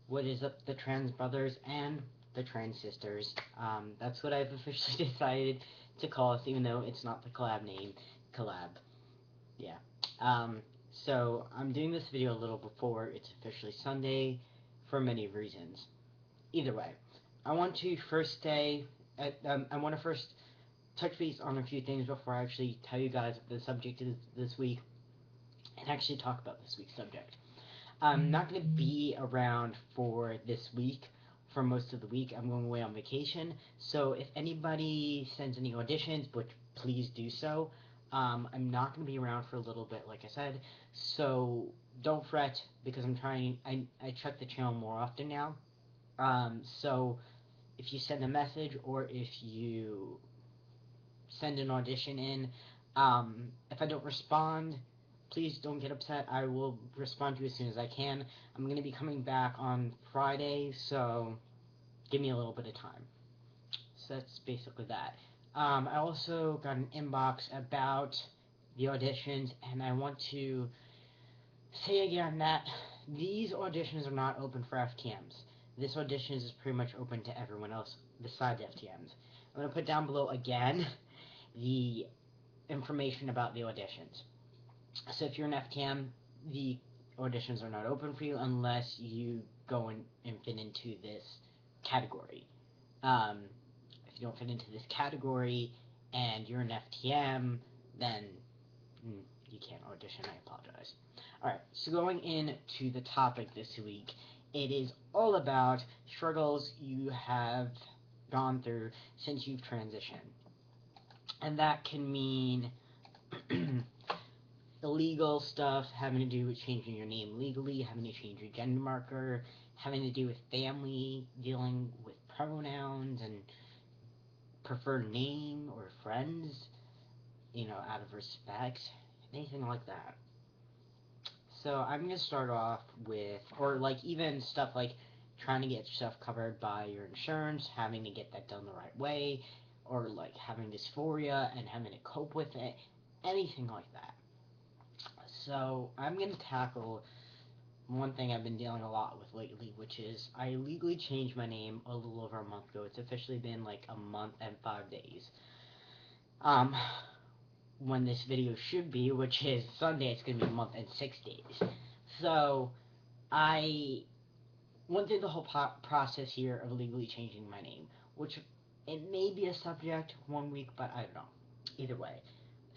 What is up, the trans brothers and the trans sisters? That's what I've officially decided to call us, even though it's not the collab name. Collab. Yeah. Um, so I'm doing this video a little before it's officially Sunday for many reasons. Either way, I want to first say, I want to first touch base on a few things before I actually tell you guys what the subject is this week and actually talk about this week's subject. I'm not going to be around for this week, for most of the week. I'm going away on vacation. So if anybody sends any auditions, which please do so, I'm not going to be around for a little bit, like I said. So don't fret, because I check the channel more often now. So if you send a message or if you send an audition in, if I don't respond, please don't get upset. I will respond to you as soon as I can. I'm going to be coming back on Friday, so give me a little bit of time. So that's basically that. I also got an inbox about the auditions, and I want to say again that these auditions are not open for FTMs. This audition is pretty much open to everyone else besides FTMs. I'm going to put down below again the information about the auditions. So if you're an FTM, the auditions are not open for you unless you go and fit into this category. Um, if you don't fit into this category and you're an FTM, then you can't audition. I apologize. Alright, so going into the topic this week, it is all about struggles you have gone through since you've transitioned. And that can mean illegal stuff having to do with changing your name legally, having to change your gender marker, having to do with family, dealing with pronouns and preferred name or friends, out of respect, anything like that. So I'm going to start off with, or like even stuff like trying to get stuff covered by your insurance, having to get that done the right way, or like having dysphoria and having to cope with it, anything like that. So I'm going to tackle one thing I've been dealing a lot with lately, which is I legally changed my name a little over a month ago. It's officially been like a month and 5 days. Um, when this video should be, which is Sunday, it's going to be a month and 6 days. So I went through the whole process here of legally changing my name, which it may be a subject one week, but I don't know. Either way.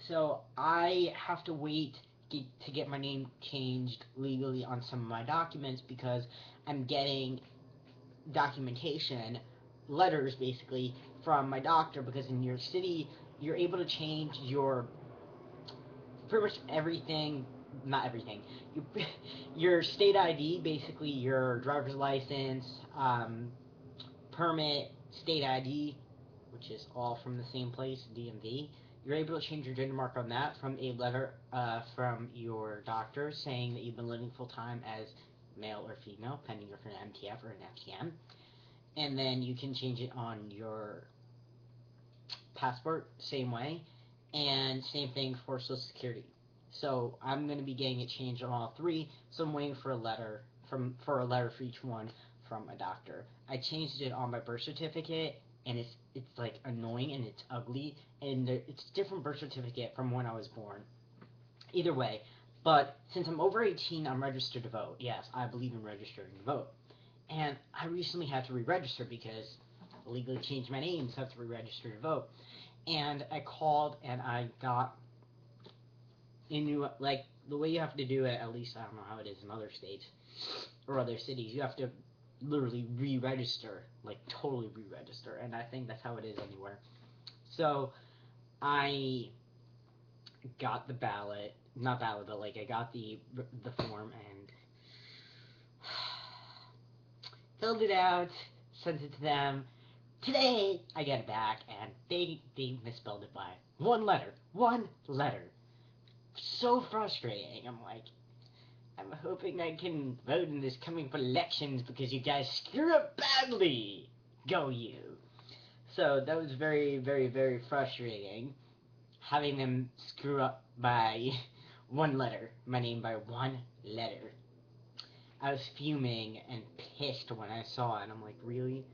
So I have to wait to get my name changed legally on some of my documents because I'm getting documentation, letters basically, from my doctor because in New York City, you're able to change your pretty much everything, not everything, you, your state ID, basically your driver's license, permit, state ID, which is all from the same place, DMV. You're able to change your gender marker on that from a letter from your doctor saying that you've been living full time as male or female, pending if you're an MTF or an FTM. And then you can change it on your passport, same way. And same thing for Social Security. So I'm going to be getting it changed on all three. So I'm waiting for a letter for each one from a doctor. I changed it on my birth certificate, and it's like annoying and it's ugly, and it's a different birth certificate from when I was born. Either way, but since I'm over 18, I'm registered to vote. Yes, I believe in registering to vote. And I recently had to re-register because I legally changed my name, so I have to re-register to vote. And I called and I got like the way you have to do it, at least I don't know how it is in other states or other cities, you have to literally re-register, like totally re-register, and I think that's how it is anywhere. So I got the ballot, not ballot, but like I got the form and filled it out, sent it to them. Today I get it back and they misspelled it by one letter. One letter. So frustrating. I'm like, I'm hoping I can vote in this coming elections because you guys screw up badly. Go you. So that was very, very, very frustrating. Having them screw up by one letter. My name by one letter. I was fuming and pissed when I saw it. I'm like, really?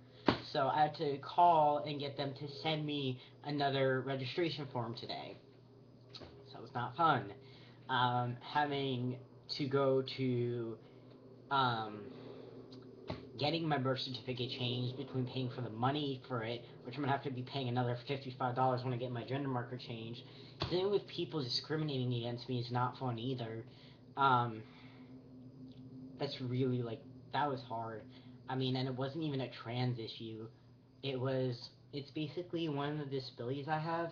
So I had to call and get them to send me another registration form today. So it was not fun. Having to go to um, getting my birth certificate changed between paying for the money for it, which I'm gonna have to be paying another $55 when I get my gender marker changed. Dealing with people discriminating against me is not fun either. Um, that's really like that was hard. I mean, and it wasn't even a trans issue. It's basically one of the disabilities I have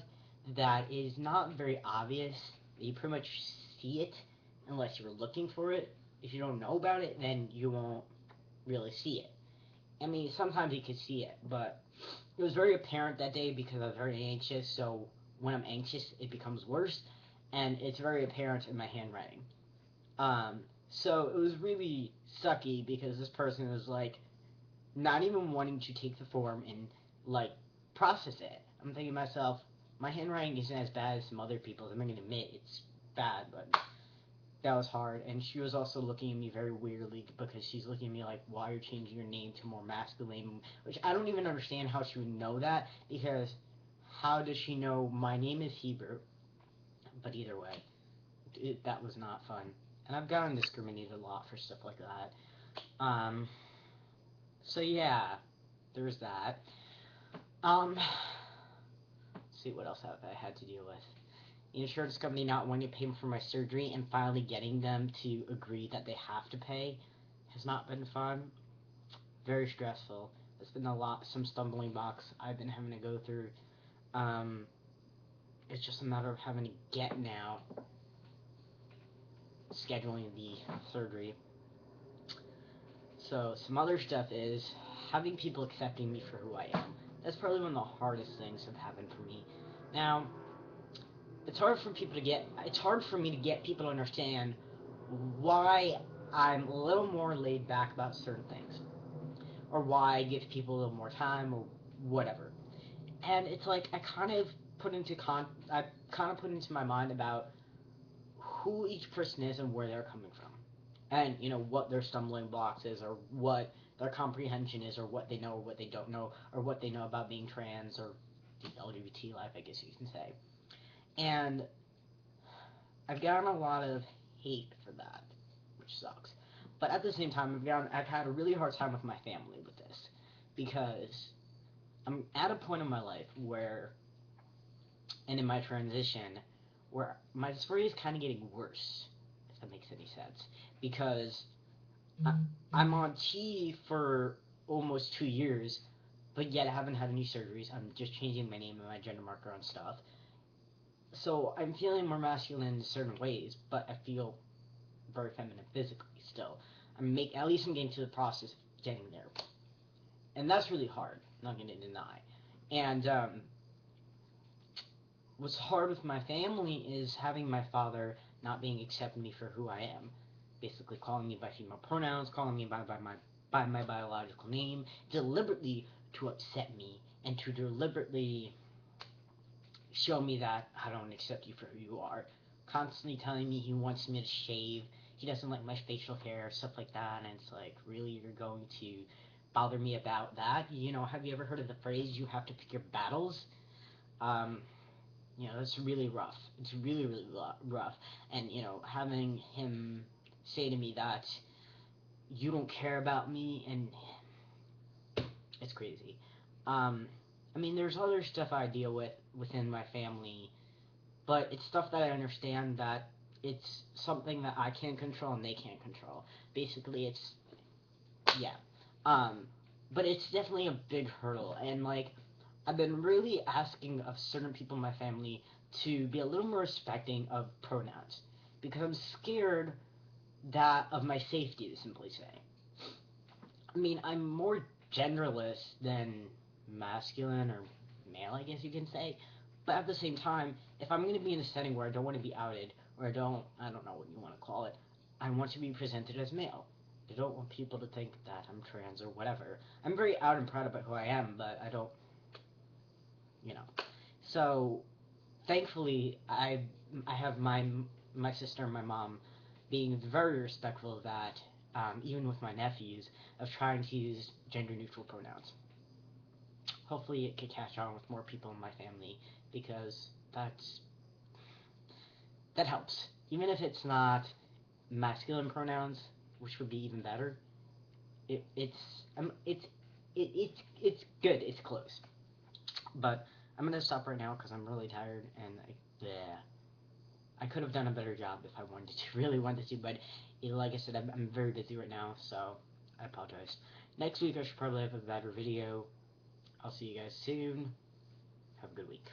that is not very obvious. You pretty much see it unless you're looking for it. If you don't know about it, then you won't really see it. I mean, sometimes you could see it, but it was very apparent that day because I was very anxious. So when I'm anxious, it becomes worse, and it's very apparent in my handwriting. Um, so it was really sucky because this person was like not even wanting to take the form and like process it. I'm thinking to myself, my handwriting isn't as bad as some other people's. I'm gonna admit it's bad, but that was hard. And she was also looking at me very weirdly because she's looking at me like, why are you changing your name to more masculine? Which I don't even understand how she would know that because how does she know my name is Hebrew? But either way, that was not fun. And I've gotten discriminated a lot for stuff like that. Um, so yeah, there's that. Let's see what else have I had to deal with. The insurance company not wanting to pay for my surgery and finally getting them to agree that they have to pay has not been fun. Very stressful. It's been some stumbling blocks I've been having to go through. Um, it's just a matter of having to get now, scheduling the surgery. So some other stuff is having people accepting me for who I am. That's probably one of the hardest things that have happened for me. Now, it's hard for me to get people to understand why I'm a little more laid back about certain things, or why I give people a little more time, or whatever. And it's like I kind of put into my mind about who each person is and where they're coming from, and what their stumbling blocks is, or what their comprehension is, or what they know, or what they don't know, or what they know about being trans or the LGBT life, I guess you can say. And I've gotten a lot of hate for that, which sucks. But at the same time, I've had a really hard time with my family with this because I'm at a point in my life where, and in my transition, where my dysphoria is kind of getting worse, if that makes any sense. Because I, I'm on T for almost 2 years, but yet I haven't had any surgeries. I'm just changing my name and my gender marker on stuff. So I'm feeling more masculine in certain ways, but I feel very feminine physically still. At least I'm getting to the process of getting there, and that's really hard. Not going to deny. And what's hard with my family is having my father not being accepting me for who I am. Basically, calling me by female pronouns, calling me by my biological name, deliberately to upset me and to deliberately show me that I don't accept you for who you are. Constantly telling me he wants me to shave, he doesn't like my facial hair, stuff like that, and it's like, really, you're going to bother me about that? Have you ever heard of the phrase, you have to pick your battles? Um, that's really rough. It's really, really rough. And, having him say to me that you don't care about me, and it's crazy. Um, I mean, there's other stuff I deal with within my family, but it's stuff that I understand that it's something that I can't control and they can't control. Basically, yeah. Um, but it's definitely a big hurdle, and like I've been really asking of certain people in my family to be a little more respecting of pronouns because I'm scared that of my safety, to simply say. I mean, I'm more genderless than masculine or male, I guess you can say. But at the same time, if I'm going to be in a setting where I don't want to be outed, or I don't know what you want to call it, I want to be presented as male. I don't want people to think that I'm trans or whatever. I'm very out and proud about who I am, but I don't, you know. So, thankfully, I have my sister and my mom being very respectful of that, even with my nephews, of trying to use gender-neutral pronouns. Hopefully it could catch on with more people in my family, because that helps. Even if it's not masculine pronouns, which would be even better, it's good. It's close. But I'm gonna stop right now because I'm really tired and I could have done a better job if I wanted to, really wanted to. But like I said, I'm very busy right now, so I apologize. Next week I should probably have a better video. I'll see you guys soon. Have a good week.